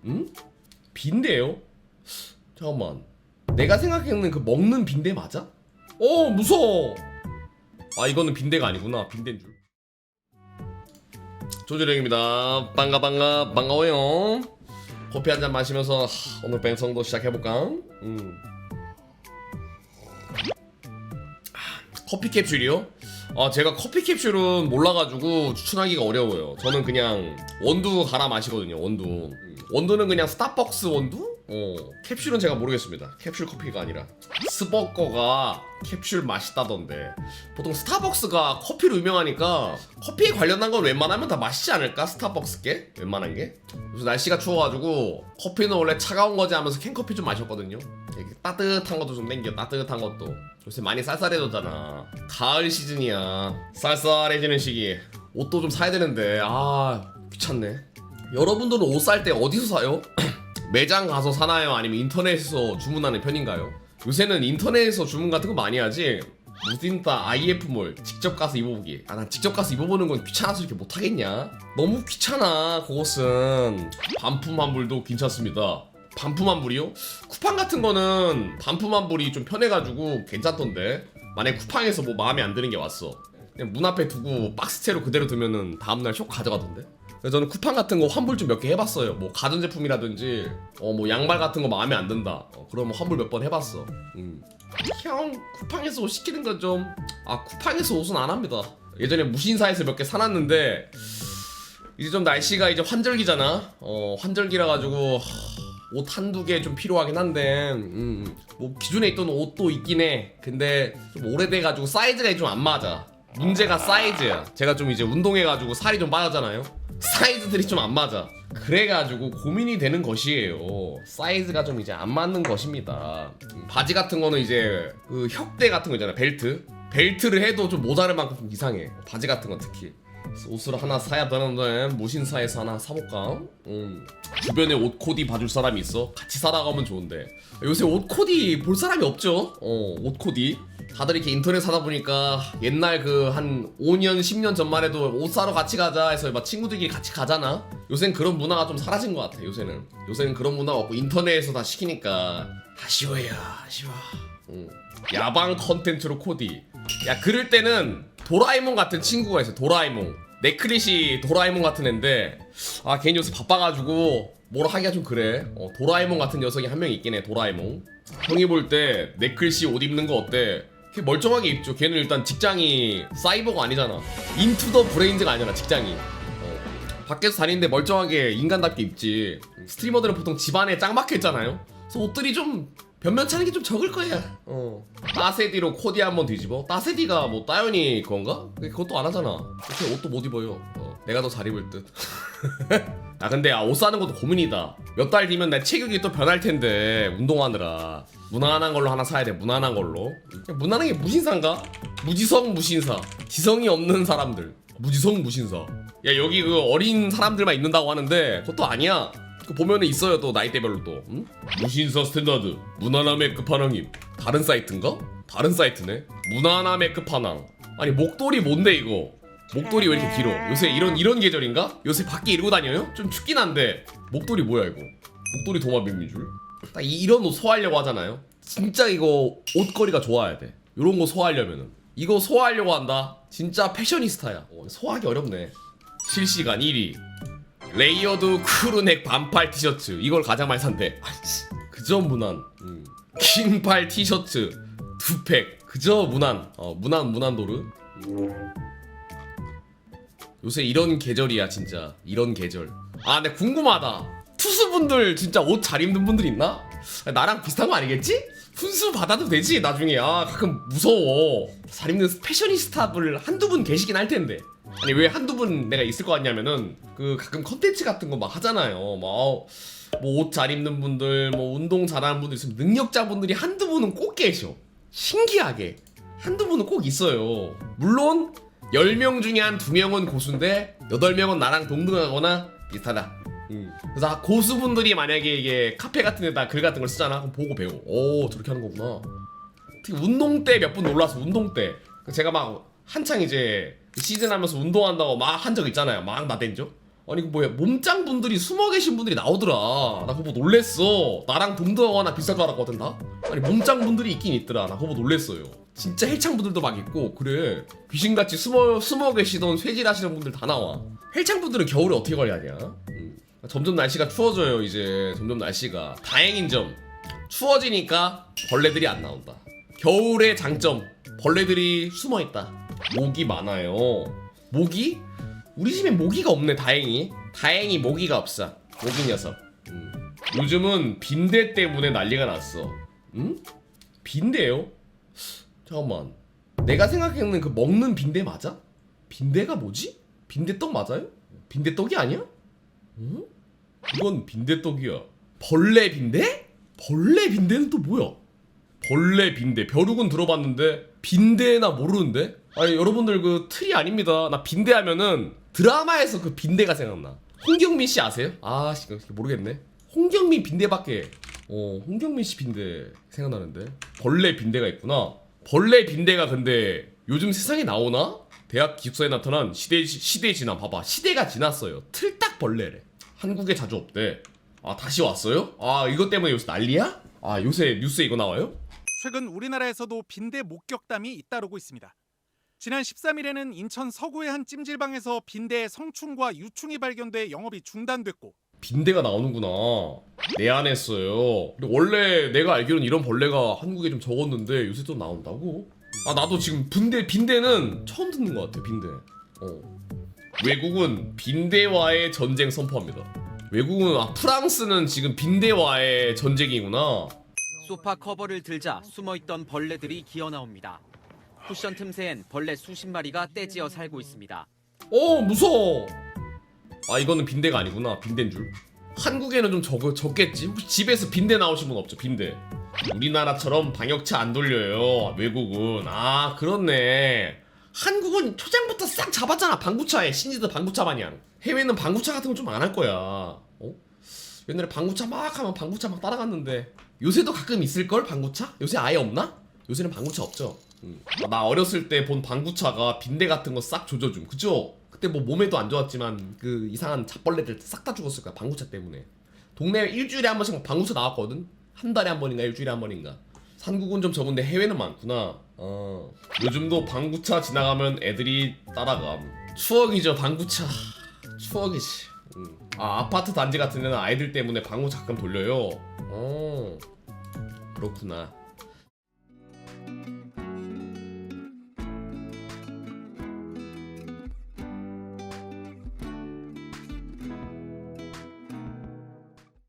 응? 빈대요? 잠깐만, 내가 생각하는 그 먹는 빈대 맞아? 무서워. 아, 이거는 빈대가 아니구나. 빈대인 줄. 조주령입니다. 반가워요. 커피 한잔 마시면서 오늘 방송도 시작해볼까? 커피 캡슐이요? 제가 커피 캡슐은 몰라가지고 추천하기가 어려워요. 저는 그냥 원두 갈아 마시거든요. 원두는 그냥 스타벅스 원두? 캡슐은 제가 모르겠습니다. 캡슐 커피가 아니라 스버거가 캡슐 맛있다던데, 보통 스타벅스가 커피로 유명하니까 커피에 관련한 건 웬만하면 다 맛있지 않을까? 스타벅스께? 웬만한 게? 요새 날씨가 추워가지고 커피는 원래 차가운 거지 하면서 캔커피 좀 마셨거든요. 따뜻한 것도 좀 땡겨. 따뜻한 것도 요새 많이 쌀쌀해졌잖아. 가을 시즌이야. 쌀쌀해지는 시기. 옷도 좀 사야 되는데 귀찮네. 여러분들은 옷 살 때 어디서 사요? 매장 가서 사나요? 아니면 인터넷에서 주문하는 편인가요? 요새는 인터넷에서 주문 같은 거 많이 하지, 무딘따 IF몰 직접 가서 입어보기. 난 직접 가서 입어보는 건 귀찮아서 이렇게 못하겠냐? 너무 귀찮아. 그것은 반품 환불도 괜찮습니다. 반품 환불이요? 쿠팡 같은 거는 반품 환불이 좀 편해가지고 괜찮던데, 만약에 쿠팡에서 뭐 마음에 안 드는 게 왔어, 그냥 문 앞에 두고 박스채로 그대로 두면은 다음날 슉 가져가던데. 그래서 저는 쿠팡 같은 거 환불 좀 몇 개 해봤어요. 뭐 가전제품이라든지 뭐 양말 같은 거 마음에 안 든다, 그러면 환불 몇 번 해봤어. 형, 쿠팡에서 옷 시키는 건 좀... 쿠팡에서 옷은 안 합니다. 예전에 무신사에서 몇 개 사놨는데 이제 좀 날씨가 이제 환절기잖아. 환절기라 가지고 옷 한두 개 좀 필요하긴 한데, 뭐 기존에 있던 옷도 있긴 해. 근데 좀 오래돼가지고 사이즈가 좀 안 맞아. 문제가 사이즈야. 제가 좀 이제 운동해가지고 살이 좀 빠졌잖아요. 사이즈들이 좀 안 맞아. 그래가지고 고민이 되는 것이에요. 사이즈가 좀 이제 안 맞는 것입니다. 바지 같은 거는 이제 그 혁대 같은 거 있잖아. 벨트를 해도 좀 모자랄 만큼 좀 이상해. 바지 같은 건 특히. 그래서 옷을 하나 사야 되는데 무신사에서 하나 사볼까? 주변에 옷 코디 봐줄 사람이 있어? 같이 살아가면 좋은데 요새 옷 코디 볼 사람이 없죠? 옷 코디 다들 이렇게 인터넷 사다 보니까 옛날 그 한 5년 10년 전만 해도 옷 사러 같이 가자 해서 막 친구들끼리 같이 가잖아. 요새는 그런 문화가 좀 사라진 것 같아. 요새는 그런 문화가 없고 인터넷에서 다 시키니까 아쉬워. 야방 컨텐츠로 코디. 야, 그럴 때는 도라에몽 같은 친구가 있어. 도라에몽. 네크릿이 도라에몽 같은 앤데 걔는 요새 바빠가지고 뭐라 하기가 좀 그래. 도라에몽 같은 녀석이 한 명 있긴 해. 도라에몽. 형이 볼 때 네크릿이 옷 입는 거 어때? 걔 멀쩡하게 입죠. 걔는 일단 직장이 사이버가 아니잖아. 인투 더 브레인즈가 아니잖아, 직장이. 밖에서 다니는데 멀쩡하게 인간답게 입지. 스트리머들은 보통 집안에 짱 박혀있잖아요. 그래서 옷들이 좀 변변찮은 게 좀 적을 거야. 따세디로 코디 한번 뒤집어? 따세디가 뭐 따연이 그건가? 그것도 안 하잖아. 그렇게 옷도 못 입어요. 내가 더 잘 입을 듯. 근데 옷 사는 것도 고민이다. 몇 달 뒤면 내 체격이 또 변할 텐데, 운동하느라 무난한 걸로 하나 사야 돼. 무난한 걸로. 무난한 게 무신사인가? 무지성 무신사. 지성이 없는 사람들. 무지성 무신사. 야, 여기 그 어린 사람들만 입는다고 하는데 그것도 아니야. 그 보면은 있어요, 또 나이대별로 또. 무신사 스탠다드 무난함의 끝판왕임. 다른 사이트인가? 다른 사이트네. 무난함의 끝판왕. 아니, 목도리 뭔데 이거? 목도리 왜 이렇게 길어? 요새 이런 계절인가? 요새 밖에 이러고 다녀요? 좀 춥긴 한데 목도리 뭐야 이거? 목도리 도마뱀인 줄? 딱 이런 옷 소화하려고 하잖아요. 진짜 이거 옷걸이가 좋아야 돼. 요런 거 소화하려면은. 이거 소화하려고 한다? 진짜 패셔니스타야. 소화하기 어렵네. 실시간 1위 레이어드 크루넥 반팔 티셔츠. 이걸 가장 많이 산대. 그저 무난. 긴팔 티셔츠 2팩. 그저 무난. 무난도르. 요새 이런 계절이야, 진짜. 이런 계절. 근데 궁금하다. 투수분들 진짜 옷 잘 입는 분들 있나? 나랑 비슷한 거 아니겠지? 훈수 받아도 되지, 나중에. 가끔 무서워. 잘 입는 패셔니스타들 한두 분 계시긴 할 텐데. 아니, 왜 한두 분 내가 있을 것 같냐면은, 가끔 컨텐츠 같은 거 막 하잖아요. 뭐 옷 잘 입는 분들, 뭐 운동 잘하는 분들 있으면 능력자분들이 한두 분은 꼭 계셔. 신기하게. 한두 분은 꼭 있어요. 물론 10명 중에 한 2명은 고수인데 8명은 나랑 동등하거나 비슷하다. 그래서 고수분들이 만약에 이게 카페 같은 데다 글 같은 걸 쓰잖아. 그럼 보고 배워. 저렇게 하는 거구나. 특히 운동 때 몇 분 놀라서, 운동 때 제가 막 한창 이제 시즌 하면서 운동한다고 막 한 적 있잖아요. 막 나댄 적. 아니 그 뭐야 몸짱 분들이 숨어 계신 분들이 나오더라. 나 그거 보고 놀랬어. 나랑 동등하거나 비쌀 줄 알았거든 나. 아니 몸짱 분들이 있긴 있더라. 나 그거 보고 놀랬어요. 진짜 헬창 분들도 막 있고 그래. 귀신같이 숨어 계시던 쇠질하시는 분들 다 나와. 헬창 분들은 겨울에 어떻게 관리하냐? 점점 날씨가 추워져요. 이제 점점 날씨가. 다행인 점 추워지니까 벌레들이 안 나온다. 겨울의 장점 벌레들이 숨어 있다. 모기 많아요. 모기? 우리 집에 모기가 없네. 다행히 모기가 없어. 모기 녀석. 요즘은 빈대 때문에 난리가 났어. 응? 빈대요? 잠깐만. 내가 생각하는 그 먹는 빈대 맞아? 빈대가 뭐지? 빈대떡 맞아요? 빈대떡이 아니야? 응? 이건 빈대떡이야. 벌레 빈대? 벌레 빈대는 또 뭐야? 벌레 빈대. 벼룩은 들어봤는데 빈대나 모르는데? 아니 여러분들 그 틀이 아닙니다. 나 빈대 하면은 드라마에서 그 빈대가 생각나. 홍경민 씨 아세요? 아 모르겠네. 홍경민 빈대밖에. 홍경민 씨 빈대 생각나는데. 벌레 빈대가 있구나. 벌레 빈대가 근데 요즘 세상에 나오나? 대학 기숙사에 나타난 시대 지나. 봐봐 시대가 지났어요. 틀딱 벌레래. 한국에 자주 없대. 아 다시 왔어요? 아 이것 때문에 요새 난리야? 아 요새 뉴스에 이거 나와요? 최근 우리나라에서도 빈대 목격담이 잇따르고 있습니다. 지난 13일에는 인천 서구의 한 찜질방에서 빈대의 성충과 유충이 발견돼 영업이 중단됐고 빈대가 나오는구나. 내 안 했어요. 근데 원래 내가 알기로는 이런 벌레가 한국에 좀 적었는데 요새 또 나온다고? 아 나도 지금 빈대는 처음 듣는 것 같아. 빈대. 외국은 빈대와의 전쟁 선포합니다. 외국은 프랑스는 지금 빈대와의 전쟁이구나. 소파 커버를 들자 숨어있던 벌레들이 기어나옵니다. 쿠션 틈새엔 벌레 수십 마리가 떼지어 살고 있습니다. 무서워. 아 이거는 빈대가 아니구나. 빈대인 줄. 한국에는 좀 적겠지. 혹시 집에서 빈대 나오신 분 없죠? 빈대. 우리나라처럼 방역차 안 돌려요. 외국은. 아 그렇네. 한국은 초장부터 싹 잡았잖아. 방구차에 신지드 방구차 마냥. 해외는 방구차 같은 거 좀 안 할 거야. 옛날에 방구차 막 하면 방구차 막 따라갔는데 요새도 가끔 있을걸 방구차? 요새 아예 없나? 요새는 방구차 없죠. 나 어렸을 때 본 방구차가 빈대 같은 거 싹 조져줌. 그죠? 그때 뭐 몸에도 안 좋았지만 그 이상한 잡벌레들 싹 다 죽었을 거야 방구차 때문에. 동네에 일주일에 한 번씩 방구차 나왔거든. 한 달에 한 번인가 일주일에 한 번인가. 한국은 좀 적은데 해외는 많구나. 요즘도 방구차 지나가면 애들이 따라감. 추억이죠 방구차. 추억이지. 아파트 단지 같은 데는 아이들 때문에 방구차 가끔 돌려요. 그렇구나.